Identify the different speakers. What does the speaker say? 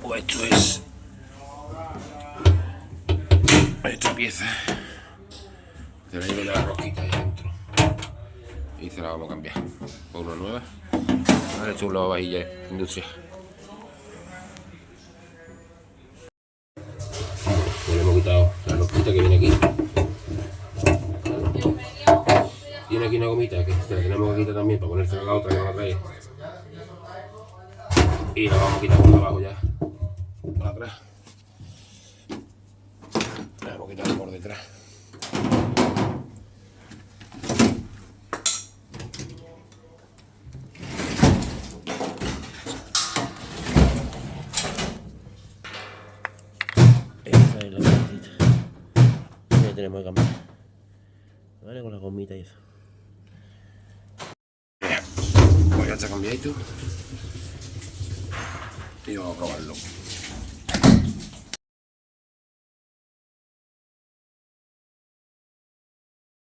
Speaker 1: Pues esto es esta pieza. Se la llevo la rosquita ahí dentro y se la vamos a cambiar por una nueva. Vale, esto es un lavavajillas industrial. Pues le hemos quitado la rosquita que viene aquí. Tiene aquí una gomita que se la tenemos que quitar también para ponerse la otra que no la trae. Y la vamos a quitar por abajo ya, por atrás. La vamos a quitar por detrás. Esta es la partita. Ya tenemos que cambiar. Vale, con la gomita y eso. Pues ya está cambiadito. Y vamos a probarlo.